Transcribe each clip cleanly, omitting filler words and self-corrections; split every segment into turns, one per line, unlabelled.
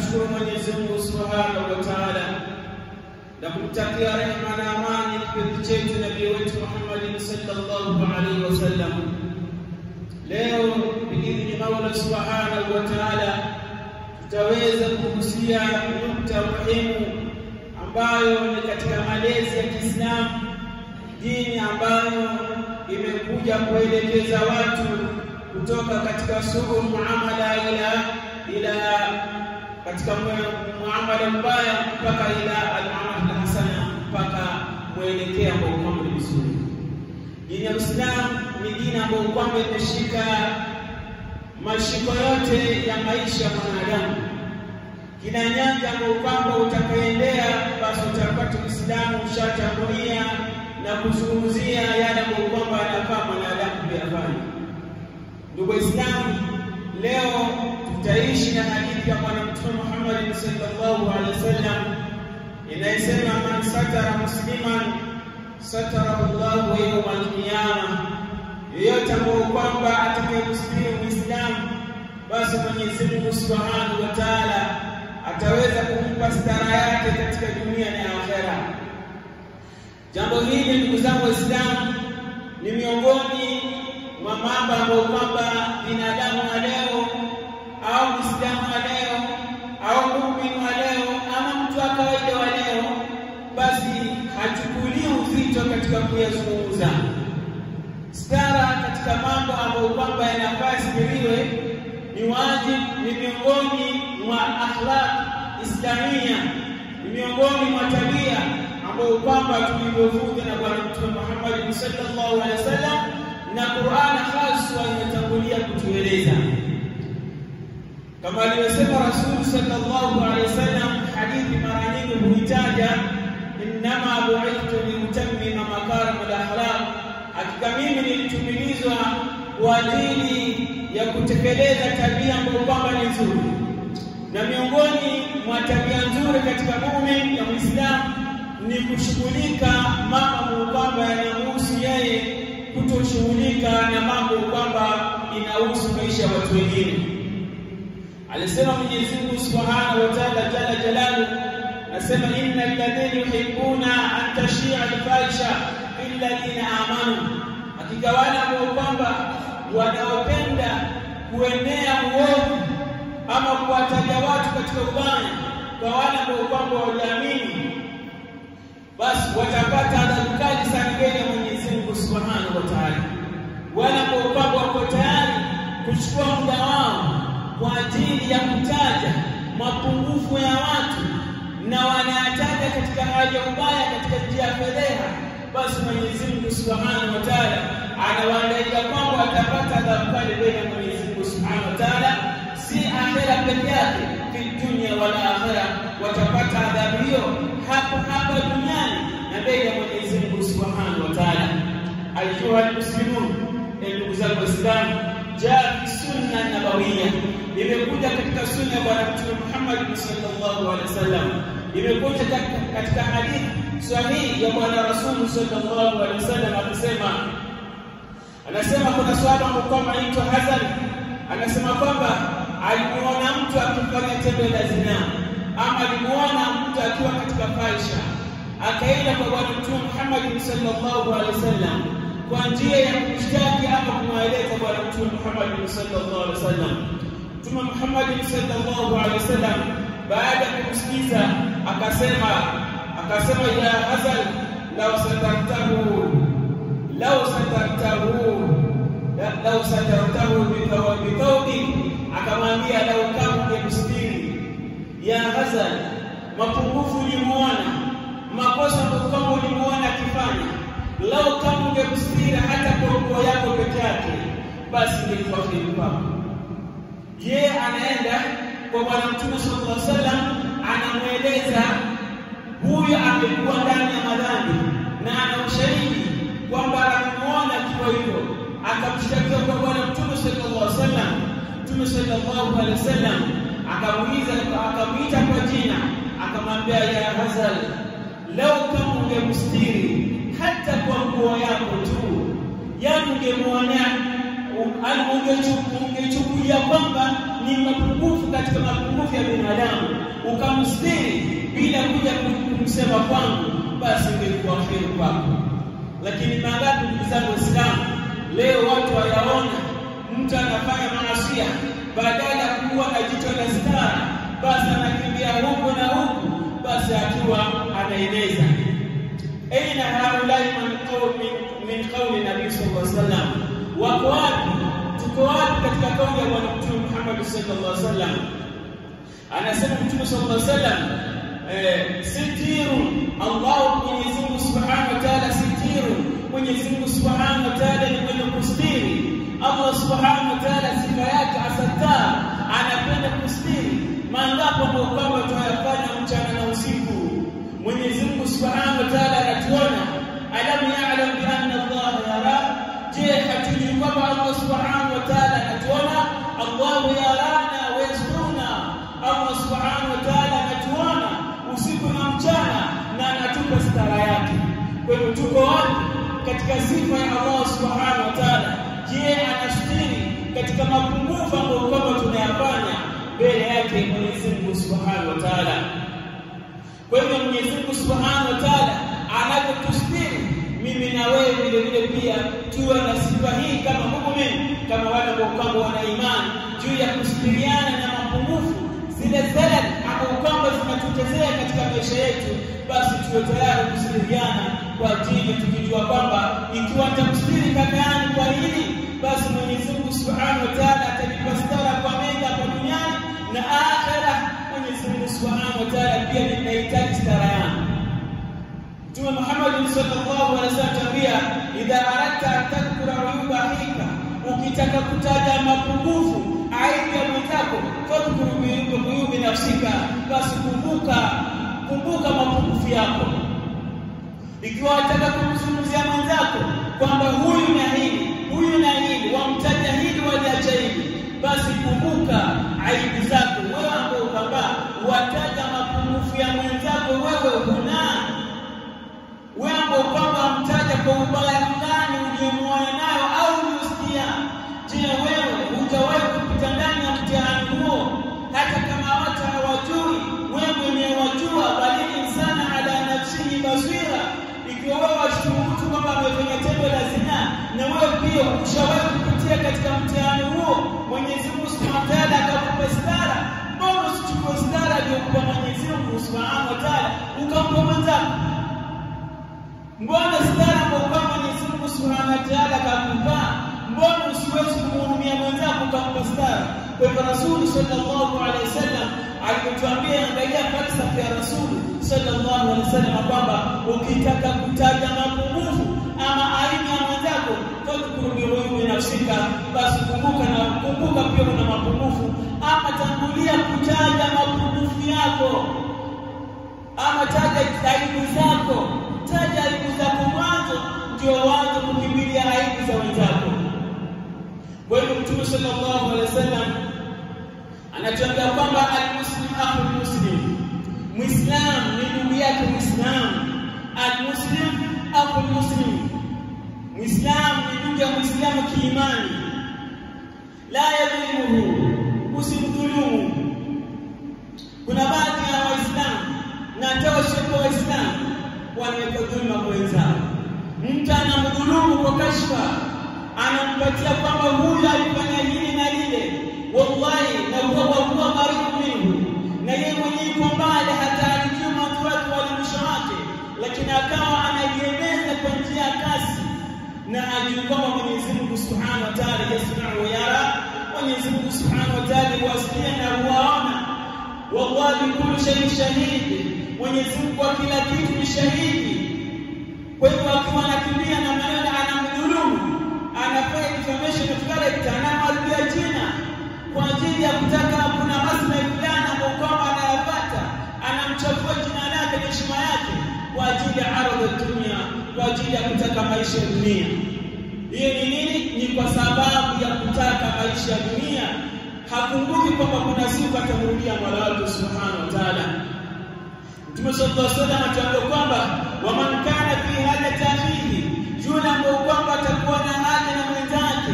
tunamshukuru Mwenyezi Mungu Subhanahu wa Ta'ala na kumtakia rehema na amani kipenzi chetu nabii wetu Muhammad sallallahu alaihi wasallam. Leo biidhni Mola Subhanahu wa Ta'ala tutaweza kuhusia nukta muhimu ambayo ni katika malezi ya Kiislamu, dini ambayo imekuja kuelekeza watu kutoka katika su'ul muamala ila katika muamala mbaya mpaka ila al-muamala hasana, mpaka kuelekea kwa mambo mazuri. Dini ya Uislamu ni dini ambayo kwamba imeshika mashiko yote ya maisha ya mwanadamu. Kila nyanja ambayo kwamba utakaendea, basi utapata Uislamu ushatangulia na kuzungumzia yale ambayo kwamba yanafaa mwanadamu kuyafanya. Ndugu Waislamu, leo tutaishi na hadithi ya Bwana Mtume Muhammad sallallahu alaihi wasallam inayosema, man satara musliman satara Allahu yawm al-qiyamah. Yeyote ambaye kwamba atakayemstiri Muislamu, basi Mwenyezi Mungu Subhanahu wa Ta'ala ataweza kumpa stara yake katika dunia na akhera. Jambo hili ndugu zangu Waislamu ni miongoni mwa mambo ambayo kwamba binadamu wa leo au Muislamu wa leo au muumini wa leo ama mtu wa kawaida wa leo basi hachukulii uzito katika kuyazungumza. Stara katika mambo ambayo kwamba yanafaa sipiriwe ni wajibu, ni miongoni mwa akhlaq islamia, ni miongoni mwa tabia ambayo kwamba tulivyofunzwa na Bwana Mtume Muhammad sallallahu alaihi wasallam na Qur'an haswa imetangulia kutueleza. Kama alivyosema Rasul sallallahu alaihi wasallam, hadithi mara nyingi huitaja, innama bu'ithtu liutammima makarim al-akhlaq, hakika mimi nilitumilizwa kwa ajili ya kutekeleza tabia ambazo kwamba ni nzuri. Na miongoni mwa tabia nzuri katika muumini ya Muislamu ni kushughulika mambo kwamba yanahusu yeye, kutoshughulika na mambo kwamba inahusu maisha ya watu wengine. Alisema Mwenyezi Mungu Subhanahu wa Ta'ala jalla jalaluhu, nasema innal ladhina yuhibbuna an tashia al-fahisha fil ladina amanu, hakika wale ambao kwamba wanaopenda kuenea uovu ama kuwataja watu katika ubaya kwa wale ambao kwamba waliamini, basi watapata adhabu kali sana mbele ya Mwenyezi Mungu Subhanahu wa Ta'ala. Wale ambao kwamba wako tayari kuchukua muda wao kwa ajili ya kutaja mapungufu ya watu na wanayataja katika hali ya ubaya, katika njia ya fedheha, basi Mwenyezi Mungu Subhanahu wa Ta'ala anawaandalia kwamba watapata adhabu kali mbele ya Mwenyezi Mungu Subhanahu wa Ta'ala, si akhera pekee yake, fi dunya wala akhera, watapata adhabu hiyo hapa duniani na mbele ya Mwenyezi Mungu Subhanahu wa Ta'ala. Ayuha almuslimun, ndugu zangu Waislamu, jaa sunna nabawiyya, imekuja katika sunna ya Bwana Mtume Muhammad sallallahu alaihi wasallam, imekuja katika hadithi sahihi ya Bwana Rasul sallallahu alaihi wasallam anasema kuna swahaba mkoma anaitwa Hasan, anasema kwamba alimuona mtu akifanya tendo la zina ama alimuona mtu akiwa katika fahisha, akaenda kwa Bwana Mtume Muhammad sallallahu alaihi wasallam kwa njia ya kushtaki ama kumweleza Bwana Mtume Muhammad sallallahu alaihi wasallam. Mtume Muhammad sallallahu alaihi wasallam baada ya kumsikiza akasema ya Hasan, law satartahu bithawabi, akamwambia lau kama ungemstiri ya Hasan, mapungufu ulimuona, makosa kama ulimuona akifanya, lau kama ungemstiri hata kwa nguo yako peke yake, basi ingefaa kwako. Je, anaenda kwa Bwana Mtume sallallahu alaihi wasallam, anamweleza huyu amekuwa ndani ya madhambi na ana ushahidi kwamba anamuona kwa hivyo, akamshtakia kwa Bwana Mtume sallallahu alaihi wasallam. Mtume sallallahu alaihi wasallam akamwita kwa jina, akamwambia ya Hasan, lau kama ungemstiri hata kwa nguo yako tu, yani ungemuona ungechukulia kwamba ni mapungufu katika mapungufu ya binadamu, ukamstiri bila kuja kumsema kwangu, basi ingekuwa kheri kwako. Lakini mangapi ndugu zangu Waislamu, leo watu wayaona mtu anafanya maasi, badala ya kuwa na jicho la stara, basi anakimbia huko na huko, basi akiwa anaeleza. Aina haulai min qawli Nabii sallallahu alaihi wasallam, wako wapi? Tuko wapi katika kauli ya Bwana Mtume Muhammad sallallahu alaihi wasallam? Anasema Mtume sallallahu alaihi wasallam, sitiru Allah, Mwenyezi Mungu Subhanahu wa Ta'ala sitiru, Mwenyezi Mungu Subhanahu wa Ta'ala ni mwenye kustiri. Allah Subhanahu wa Ta'ala sifa yake asatar, anapenda kustiri. Mangapo kwamba tunayafanya mchana na usiku, Mwenyezi Mungu Subhanahu wa Ta'ala anatuona. Alam ya'lam bi anna Allah yara, je, hatujui kwamba Allah Subhanahu wa Ta'ala anatuona? Allah yarana wa yasmuna, Allah Subhanahu wa Ta'ala anatuona usiku na mchana na anatupa stara yake. Kwa hivyo tuko wapi katika sifa ya Allah Subhanahu wa Ta'ala? Je, anastiri katika mapungufu ambayo kwamba tunayafanya mbele yake Mwenyezi Mungu Subhanahu wa Ta'ala? Kwa hivyo Mwenyezi Mungu Subhanahu wa Ta'ala anapotustiri, mimi na wewe vile vile pia tuwe na sifa hii kama muumini, kama wale ambao wana imani juu ya kustiriana na mapungufu zile zile ambao kwamba zinatutezea katika maisha yetu, basi tuwe tayari kustiriana kwa ajili, tukijua kwamba ikiwa tutamstiri kaka yangu kwa hili, basi Mwenyezi Mungu Subhanahu wa Ta'ala atanipa stara kwa mengi hapa duniani na akhera. Mwenyezi Mungu Subhanahu wa Ta'ala pia ninahitaji stara yangu. Mtume Muhammad sallallahu alaihi wasallam pia, idha aradta an tadhkura uyuba hika, ukitaka kutaja mapungufu aibu ya mwenzako, fadhkuru uyubi nafsika, basi kumbuka mapungufu yako. Ikiwa unataka kumzungumzia mwenzako kwamba huyu na hili, wamtaja hili waliacha hili, basi kumbuka aibu zako wewe, ambao kwamba wataja mapungufu ya mwenzako wewe huna. Wewe ambao kwamba mtaja kwa ubaya gani uliomuona nayo au usikia, je, wewe hutawahi kupita ndani ya mtihani huo? Hata kama watu hawajui, wewe mwenyewe wajua, bali insana ala nafsihi basira. Ikiwa wewe washtumu kwamba amefanya tendo la zina na wewe pia ushawahi kupitia katika mtihani huo, Mwenyezi Mungu Subhanahu wa Ta'ala akakupa stara, mbona usichukue stara aliyokupa Mwenyezi Mungu Subhanahu wa Ta'ala ukampa mwenzako? Mbona stara kwa Mwenyezi Mungu Subhanahu wa Ta'ala akakupa, mbona usiwezi kumhurumia mwenzako ukampa stara? Kwa hivyo Rasul sallallahu alaihi wasallam alituambia, angalia falsafa ya Rasul sallallahu alaihi wasallam kwamba ukitaka kutaja mapungufu ama aibu ya mwenzako, fadhkuru bi nafsika, basi kumbuka pia una mapungufu, ama tangulia kutaja mapungufu yako, ama taja aibu zako. Taja aibu zako mwanzo, ndio waanze kukimbilia aibu za wenzako. Kwa hiyo Mtume sallallahu alaihi wasallam anatuambia kwamba al-muslim akhul muslim, Muislam ni ndugu yake Muislam. Al-muslim akhul muslim, Muislam ni ndugu ya Muislamu kiimani. La yadhlimuhu, usimdhulumu. Kuna baadhi ya Waislamu na hata wasio Waislamu wanaweka dhulma kwa wenzao. Mtu anamdhulumu kwa kashfa, anampatia kwamba huyu alifanya hili na lile, wallahi na huwa karibu minhu, na yeye mwenyewe yuko mbali, hata alijua watu wake walimsho wake, lakini akawa anajieleza kwa njia ya kasi, na ajua kwamba Mwenyezi Mungu Subhanahu wa Ta'ala yasma'u wa yara. Mwenyezi Mungu Subhanahu wa Ta'ala huwasikia na huwaona. Wallahi kullu shay'in shahid, Mwenyezi Mungu kwa kila kitu ni shahidi. Kwa hivyo akiwa anakimbia na maneno anamdhulumu, anafanya defamation of character, anamharibia jina kwa ajili ya kutaka kuna maslahi fulani ambayo kwamba anayapata, anamchafua jina lake na heshima yake kwa ajili ya ardhi ya dunia, kwa ajili ya kutaka maisha ya dunia. Hiyo ni nini? Ni kwa sababu ya kutaka maisha ya dunia. Hakumbuki kwamba kuna siku atamrudia Mola wake Subhanahu wa Ta'ala. Mtume sallallahu alaihi wasallam atuambia kwamba waman kana fi hajati akhihi, yule ambaye kwamba atakuwa na haja na mwenzake,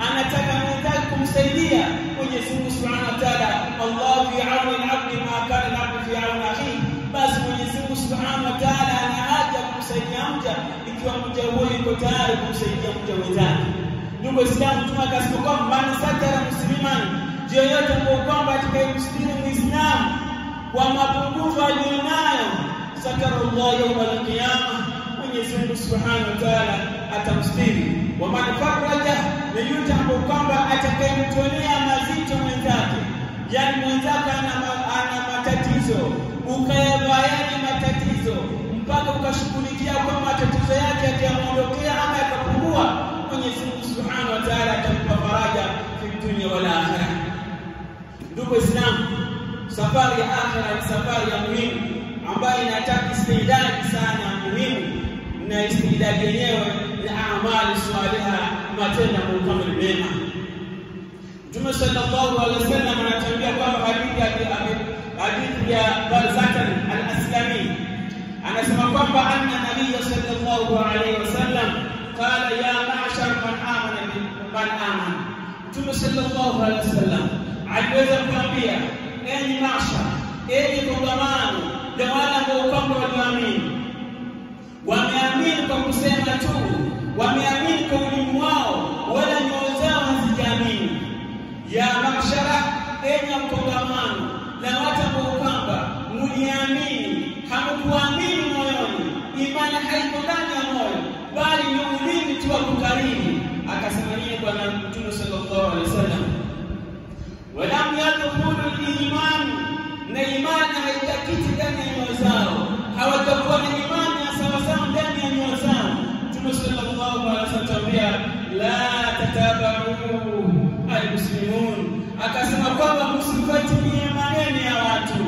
anataka mwenzake kumsaidia, Mwenyezi Mungu Subhanahu wa Subhanahu wa Ta'ala ana haja kumsaidia mja ikiwa mja huyo yuko tayari kumsaidia mja mwenzake. Ndugu Waislamu, Mtume akasema kwamba man satara musliman, yeyote kwamba atakayemstiri Muislamu kwa mapungufu aliyonayo, satara Allah yawm al-qiyamah, Mwenyezi Mungu Subhanahu wa Ta'ala atamstiri. Wa man faraja, yeyote kwamba atakayemtolea mazito mwenzake, yani mwenzake ana matatizo, ukayabayani matatizo mpaka ukashughulikia kwa matatizo yake yakiondokea ama yakapungua, Mwenyezi Mungu Subhanahu wa Ta'ala atampa faraja fi dunya wal akhirah. Ndugu Waislamu, safari ya akhirah ni safari ya muhimu ambayo inataka istidadi sana muhimu, na istidadi yenyewe ni amali salihah, matendo mema. Mtume sallallahu alaihi wasallam anatuambia kwamba hadithi ya Barzatan al-Aslami anasema kwamba anna nabiy sallallahu alaihi wasallam qala ya ma'shar man amana. Mtume sallallahu alaihi wasallam aliweza kuambia, enyi ma'shar, enyi kongamano la wale ambao kwamba wameamini kwa kusema tu, wameamini kwa ulimi wao, wala nyoyo zao hazijaamini. Ya ma'shara, enyi kongamano la watu ambao kwamba mliamini, hamkuamini moyoni, imani haiko ndani ya moyo, bali ni ulimi tu wa kukariri. Akasema yeye Bwana Mtume sallallahu alaihi wasallam, walam yadkhulu al-iman, na imani haijakiti ndani ya nyoyo zao, hawatakuwa na imani ya sawasawa ndani ya nyoyo zao. Mtume sallallahu alaihi wasallam la tatabau al-muslimun, akasema kwamba msifuatilie maneno ya watu,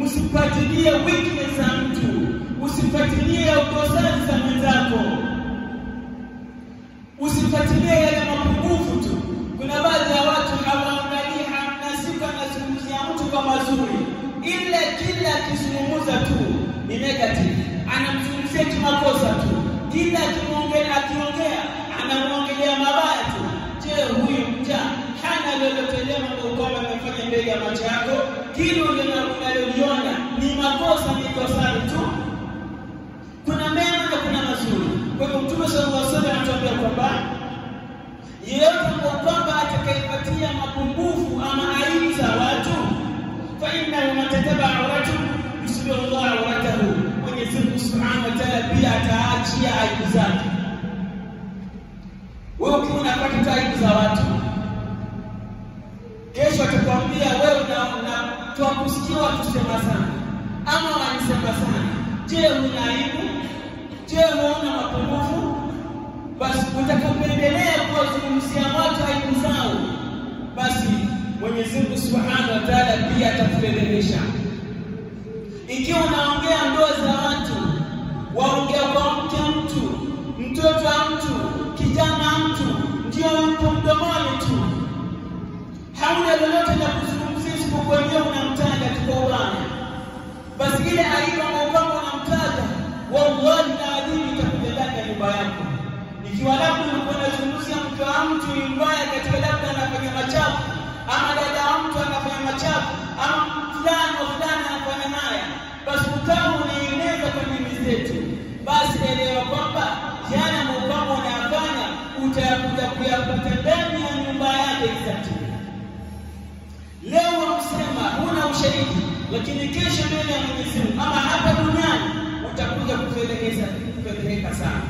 msifuatilie weakness za mtu, usifuatilie ukosaji za mwenzako, usifuatilie yale mapungufu tu. Kuna baadhi ya watu hawaangalii hamnasika na zungumzia mtu kwa mazuri, ile kila akizungumza tu ni negative, anamzungumzia tu makosa tu, kila akiongea anamwongelea mabaya tu. Je, huyu mja hana lolote lema kwa amefanya mbele ya macho yako? Kile unaloliona ni makosa, ni dosari tu. Kuna mema na kuna mazuri. Kwa hiyo Mtume sallallahu alaihi wasallam anatuambia kwamba yeyote kwamba atakayepatia mapungufu ama aibu za watu, fa inna matataba awratu bismillah awratahu, Mwenyezi Mungu Subhanahu wa Ta'ala pia ataachia aibu zake. Wewe ukiwa unapata aibu za watu, kesho atakwambia wewe tunakusikia kusema sana ama wanisema sana. Je, una aibu? Je, unaona mapungufu? Basi utakapoendelea kuwazungumzia watu aibu zao, basi Mwenyezi Mungu Subhanahu wa Ta'ala pia atakupelelesha. Ikiwa unaongea ndoa za watu, waongea kwa mke mtu, mtoto wa mtu, kijana mtu, ndio mtu mdomoni tu, hauna lolote la kuzungumzia isipokuwa wewe unamtaja kwa ubaya, basi ile aibu ambayo unamtaja wallahi na adhibu itakuja ndani ya nyumba yako. Ikiwa labda ulikuwa unazungumzia mke wa mtu mbaya katika labda anafanya machafu, ama dada wa mtu anafanya machafu, ama fulani anafanya haya, basi utamu unaeneza kwa mimi zetu, basi elewa kwamba yale mambo unayofanya utayakuja kuyapata ndani ya nyumba yako exactly. Leo unasema huna ushahidi, lakini kesho mbele ya Mwenyezi Mungu ama hapa duniani utakuja kufedheheka sana.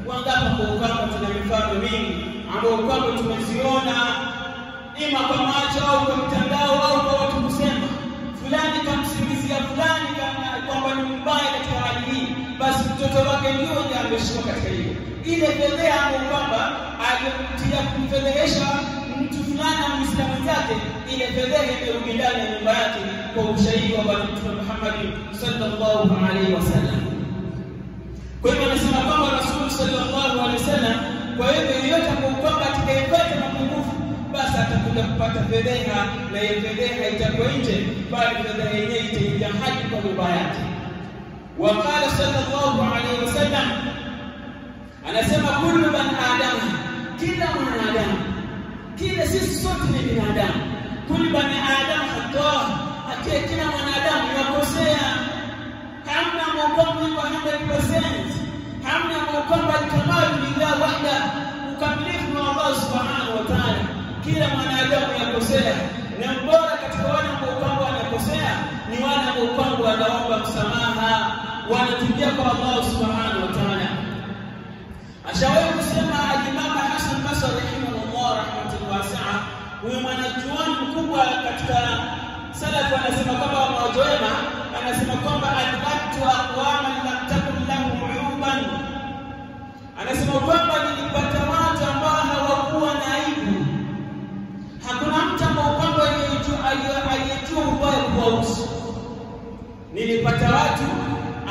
Wangapi kwa kwamba tuna mifano mingi ambao kwamba tumeziona ima kwa macho au kwa mtandao au kwa watu kusema fulani kamsimizia fulani kwamba ni mbaya katika hali hii, basi mtoto wake ndio ameshika katika hiyo ile fedheha ambayo kwamba alimtia kumfedhehesha mtu fulani na Muislamu wake, ile fedheha imerudi ndani ya nyumba yake kwa ushahidi wa Bwana Mtume Muhammad sallallahu alaihi wasallam. Kwa hivyo anasema kwamba Rasul sallallahu alaihi wasallam, kwa hivyo yeyote ambaye kwamba atakayepata mapungufu, basi atakuja kupata fedheha, na hiyo fedheha itakuwa nje, bali fedheha yenyewe itaingia hadi kwa nyumba yake. Waqala sallallahu alaihi wasallam, anasema kullu man adam, kila mwanadamu, kila sisi sote ni binadamu, kullu man adam khata, kila mwanadamu yakosea. Hamna kwamba yuko 100%, hamna ambao kwamba al-kamal lillah wahda, ukamilifu wa Allah subhanahu wa ta'ala. Kila mwanadamu yakosea, na bora katika wale ambao kwamba wanakosea ni wale ambao kwamba wanaomba msamaha, wanatubia kwa Allah subhanahu wa ta'ala. Ashawahi kusema Imam Hasan Basri rahimahullah rahmatan wasi'a, huyu mwanachuoni mkubwa katika salafu, anasema kwamba wanaojema, anasema kwamba adbatu aqwaman lam takun lahum uyuban, anasema kwamba nilipata watu ambao hawakuwa na aibu. Hakuna mtu ambao kwamba aliyejua ubaya kwa uso. Nilipata watu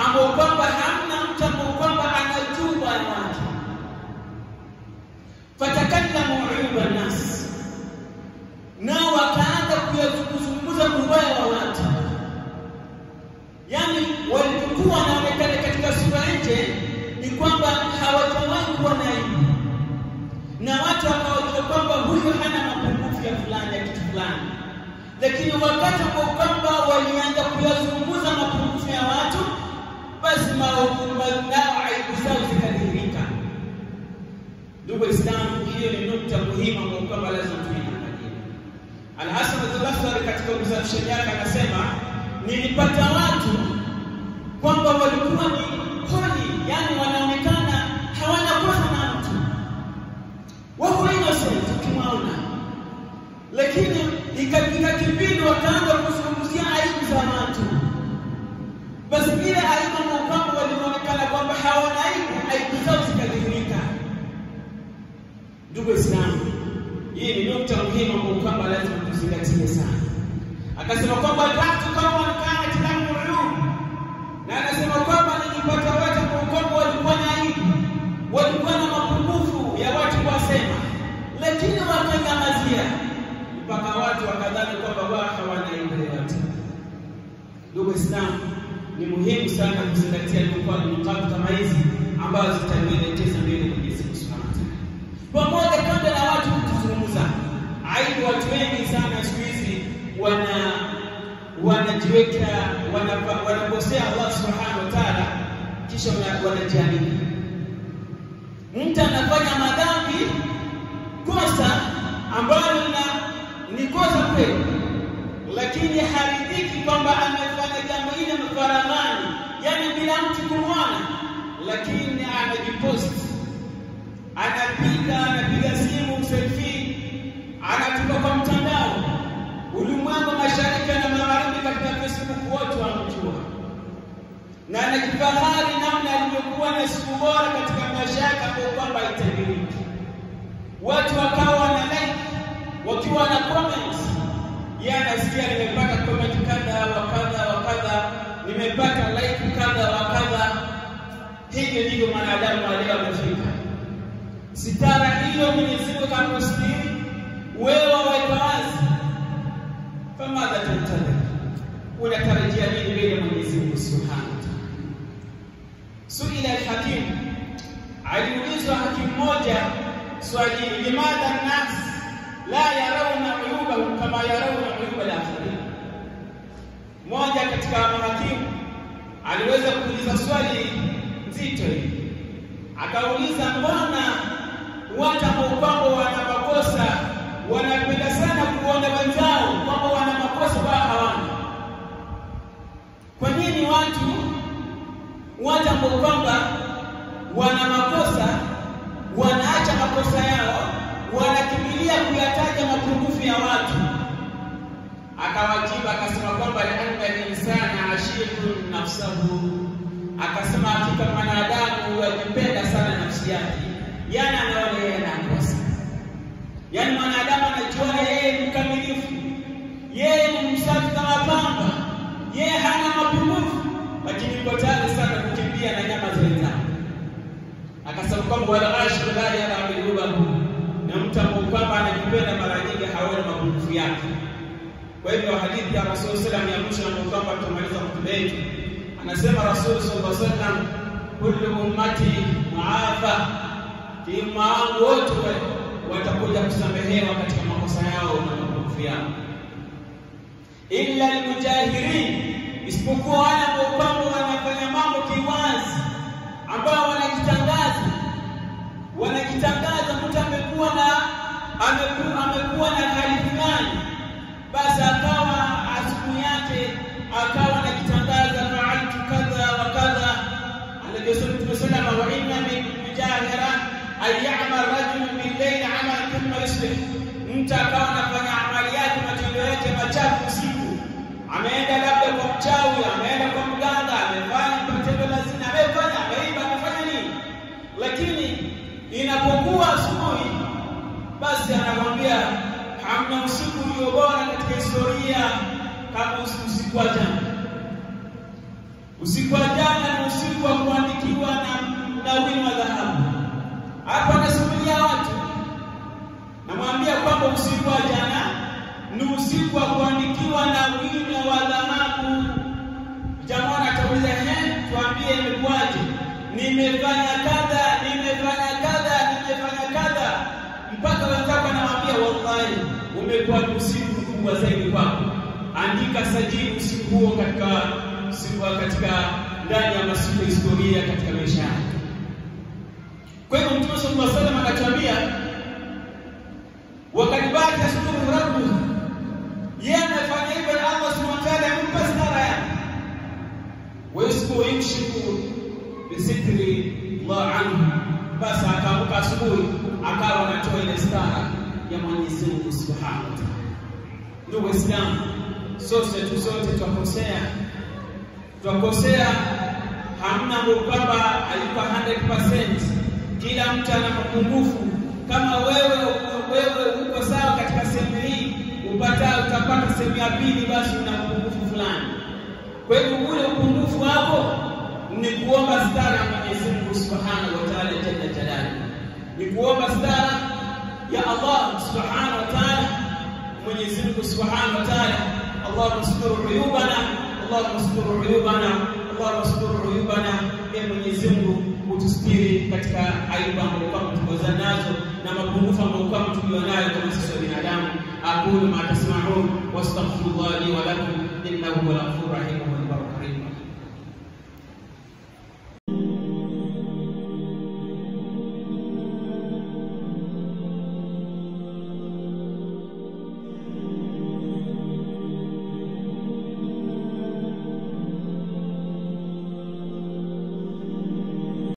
ambao kwamba hamna mtu ambao kwamba anajua ubaya wake. Fatakallamu uyuban nas, nao wakaanza kuzungumza ubaya wa watu. Yani walikuwa wanaonekana katika sura nje ni kwamba hawajawahi kuwa na aibu, na watu wakaona kwamba huyu hana mapungufu ya fulani ya kitu fulani. Lakini wakati ambao kwamba walianza kuyazungumza mapungufu ya watu, basi maovu nao aibu zao zikadhihirika. Ndugu Waislamu, hiyo ni nukta muhimu ambayo kwamba lazima tuiangalie. Al-Hasan al-Basri katika uzalishaji yake anasema, nilipata watu kwamba walikuwa ni holi, yani wanaonekana hawana kosa na mtu, wako innocent ukimwona, lakini ikafika kipindi wakaanza kuzungumzia aibu za watu. Basi ile aibu ambayo kwamba walionekana kwamba hawana aibu zao zikadhihirika. Ndugu Waislamu, hii ni nukta muhimu ambayo kwamba lazima tuzingatie sana. Akasema kwamba watu kama wanakana tilamu ulum, na anasema kwamba nilipata watu ambao walikuwa na aibu, walikuwa na mapungufu ya watu wasema, lakini wakanyamazia mpaka watu wakadhani kwamba wao hawana aibu yoyote. Ndugu Waislamu, ni muhimu sana kuzingatia nukta kama hizi ambazo zitatuelekeza mbele kwa Mwenyezi Mungu Subhanahu wa Ta'ala. Pamoja kando na watu kuzungumza aibu, watu wengi sana siku hizi wanajiweka wanakosea Allah Subhanahu wa Ta'ala, kisha wanajiamini. Mtu anafanya madhambi, kosa ambalo ni kosa kweli, lakini haridhiki kwamba amefanya jambo hili mfaraghani, yani bila mtu kumwona, lakini anajipost, anapiga simu selfie, anatupa kwa mtandao. Ulimwengu mashariki na magharibi katika Facebook wote wanamjua, na anajifahari namna alivyokuwa na siku bora katika maisha yake kwa kwamba itabiliki. Watu wakawa na like, wakiwa na comments, yeye anasikia nimepata comment kadha wa kadha wa kadha, nimepata like kadha wa kadha. Hivyo ndivyo mwanadamu aliyofika. Sitara hiyo Mwenyezi Mungu kamstiri, wewe waweka wazi. Famadha tantadhir, unatarajia nini mbele ya Mwenyezi Mungu Subhanahu wa Ta'ala? Suila al-Hakim, aliulizwa hakim mmoja swali, limadha an-nas la yarawna uyubahum kama yarawna uyub al-akharin. Mmoja katika mahakimu aliweza kuuliza swali nzito hili, akauliza, mbona watu ambao wana makosa wanapenda sana kuona wenzao kwamba wana makosa wao hawana? Kwa nini watu ambao kwamba wana makosa wanaacha makosa yao, wanakimbilia kuyataja mapungufu ya watu? Akawajibu akasema kwamba al-anna insana ashirun nafsahu, akasema hakika mwanadamu anapenda sana nafsi yake, yani anaona yeye anakosa. Yani mwanadamu anajiona yeye mkamilifu, yeye ni msafi kama pamba, yeye hana mapungufu, lakini yuko tayari sana kukimbia na nyama za wenzake. Akasema kwamba wala ashku la yara bilubahu, na mtu ambaye anajipenda mara nyingi haoni mapungufu yake. Kwa hivyo hadithi ya Rasul sallallahu alayhi wasallam ya mwisho ambayo kwamba tumaliza hotuba yetu, anasema Rasul sallallahu alayhi wasallam, kullu ummati mu'afa, umma wangu wote watakuja kusamehewa katika makosa yao na mapungufu yao, illa al-mujahirin, isipokuwa wale ambao wanafanya mambo yusbih, mtu akawa anafanya amali yake, matendo yake machafu usiku, ameenda labda kwa mchawi, ameenda kwa mganga, amefanya matendo lazima, ameiba, amefanya nini, lakini inapokuwa asubuhi, basi anakwambia hamna usiku ulio bora katika historia kama usiku wa jana. Usiku wa jana ni usiku wa kuandikiwa na wino wa dhahabu. Hapa nasimulia watu, namwambia kwamba usiku wa jana ni usiku wa kuandikiwa na wino wa dhahabu. Jamaa atauliza, tuambie imekuaje? Nimefanya kadha, mpaka wenzako anamwambia wallahi umekuwa usiku mkubwa zaidi kwako. Andika sajili usiku huo katika ndani ya masiku ya historia katika maisha yako. Kwa hiyo Mtume sallallahu alaihi wasallam akatuambia wakati ashukuru rabbu, yeye anafanya hivyo na Allah subhanahu wa ta'ala amempa stara yake. Wasiku yamshiku bisitri Allah anhu, basi akaamka asubuhi akawa anatoa ile stara ya Mwenyezi Mungu subhanahu wa ta'ala. Ndugu Waislamu, sote tukosea, hamna kwamba alikuwa 100%. Kila mtu ana mapungufu. Kama wewe uko sawa katika sehemu hii, utapata sehemu ya pili, basi una mapungufu fulani. Kwa hiyo ule upungufu wako ni kuomba stara ya Mwenyezi Mungu subhanahu wa ta'ala jalla jalaluhu, ni kuomba stara ya Allah subhanahu wa ta'ala. Mwenyezi Mungu subhanahu wa ta'ala, Allahumma astur uyubana, Allahumma astur uyubana, Allahumma astur uyubana. Ya Mwenyezi Mungu utustiri katika aibu ambazo tumekosa nazo na mapungufu ambayo tulionayo kama sisi binadamu. Aqulu ma tasma'un wastaghfirullahi wa lakum innahu huwal ghafurur rahim wal barakarim.